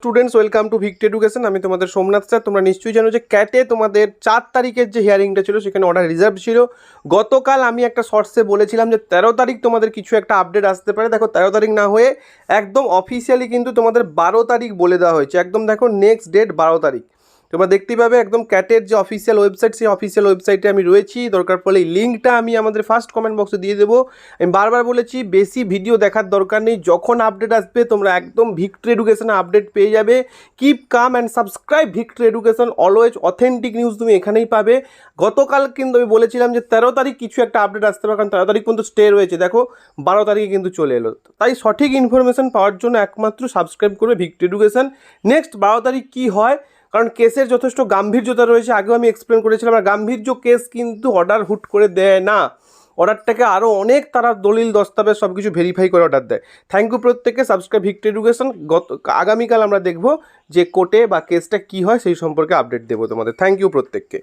Students, welcome to Vict education. আমি তোমাদের Somnath sir. তোমরা নিশ্চয়ই জানো যে ক্যাটে তোমাদের 4 তারিখের যে হিয়ারিংটা ছিল সেখানে অর্ডার রিজার্ভ ছিল। গতকাল আমি একটা শর্টসে বলেছিলাম যে 13 তারিখ তোমাদের কিছু একটা আপডেট আসতে পারে। দেখো 13 তারিখ না হয়ে একদম অফিসিয়ালি কিন্তু তোমাদের 12 তারিখ বলে দেওয়া হয়েছে। একদম দেখো নেক্সট ডেট 12 তারিখ তোমরা দেখতেই পাবে। একদম ক্যাটের যে অফিসিয়াল ওয়েবসাইট, সেই অফিসিয়াল ওয়েবসাইটে আমি রয়েছি। দরকার পড়লে এই লিঙ্কটা আমি আমাদের ফার্স্ট কমেন্ট বক্সে দিয়ে দেবো। আমি বারবার বলেছি বেশি ভিডিও দেখার দরকার নেই। যখন আপডেট আসবে তোমরা একদম ভিক্ট এডুকেশনে আপডেট পেয়ে যাবে। Keep calm and subscribe Vict education, always authentic news তুমি এখানেই পাবে। গতকাল কিন্তু আমি বলেছিলাম যে 13 তারিখ কিছু একটা আপডেট আসতে পারে, কারণ 13 তারিখ কিন্তু স্টে রয়েছে। দেখো 12 তারিখে কিন্তু চলে এলো। তাই সঠিক ইনফরমেশন পাওয়ার জন্য একমাত্র সাবস্ক্রাইব করবে ভিক্ট এডুকেশন। নেক্সট 12 তারিখ কী হয়, কারণ কেসের যথেষ্ট গাম্ভীর্যতা রয়েছে। আগেও আমি এক্সপ্লেন করেছিলাম, আর গাম্ভীর্য কেস কিন্তু অর্ডার হুট করে দেয় না। অর্ডারটাকে আরও অনেক তারা দলিল দস্তাবেজ সব কিছু ভেরিফাই করে অর্ডার দেয়। থ্যাংক ইউ প্রত্যেককে। Subscribe Vict education. আগামীকাল আমরা দেখব যে কোর্টে বা কেসটা কী হয়, সেই সম্পর্কে আপডেট দেবো তোমাদের। থ্যাংক ইউ প্রত্যেককে।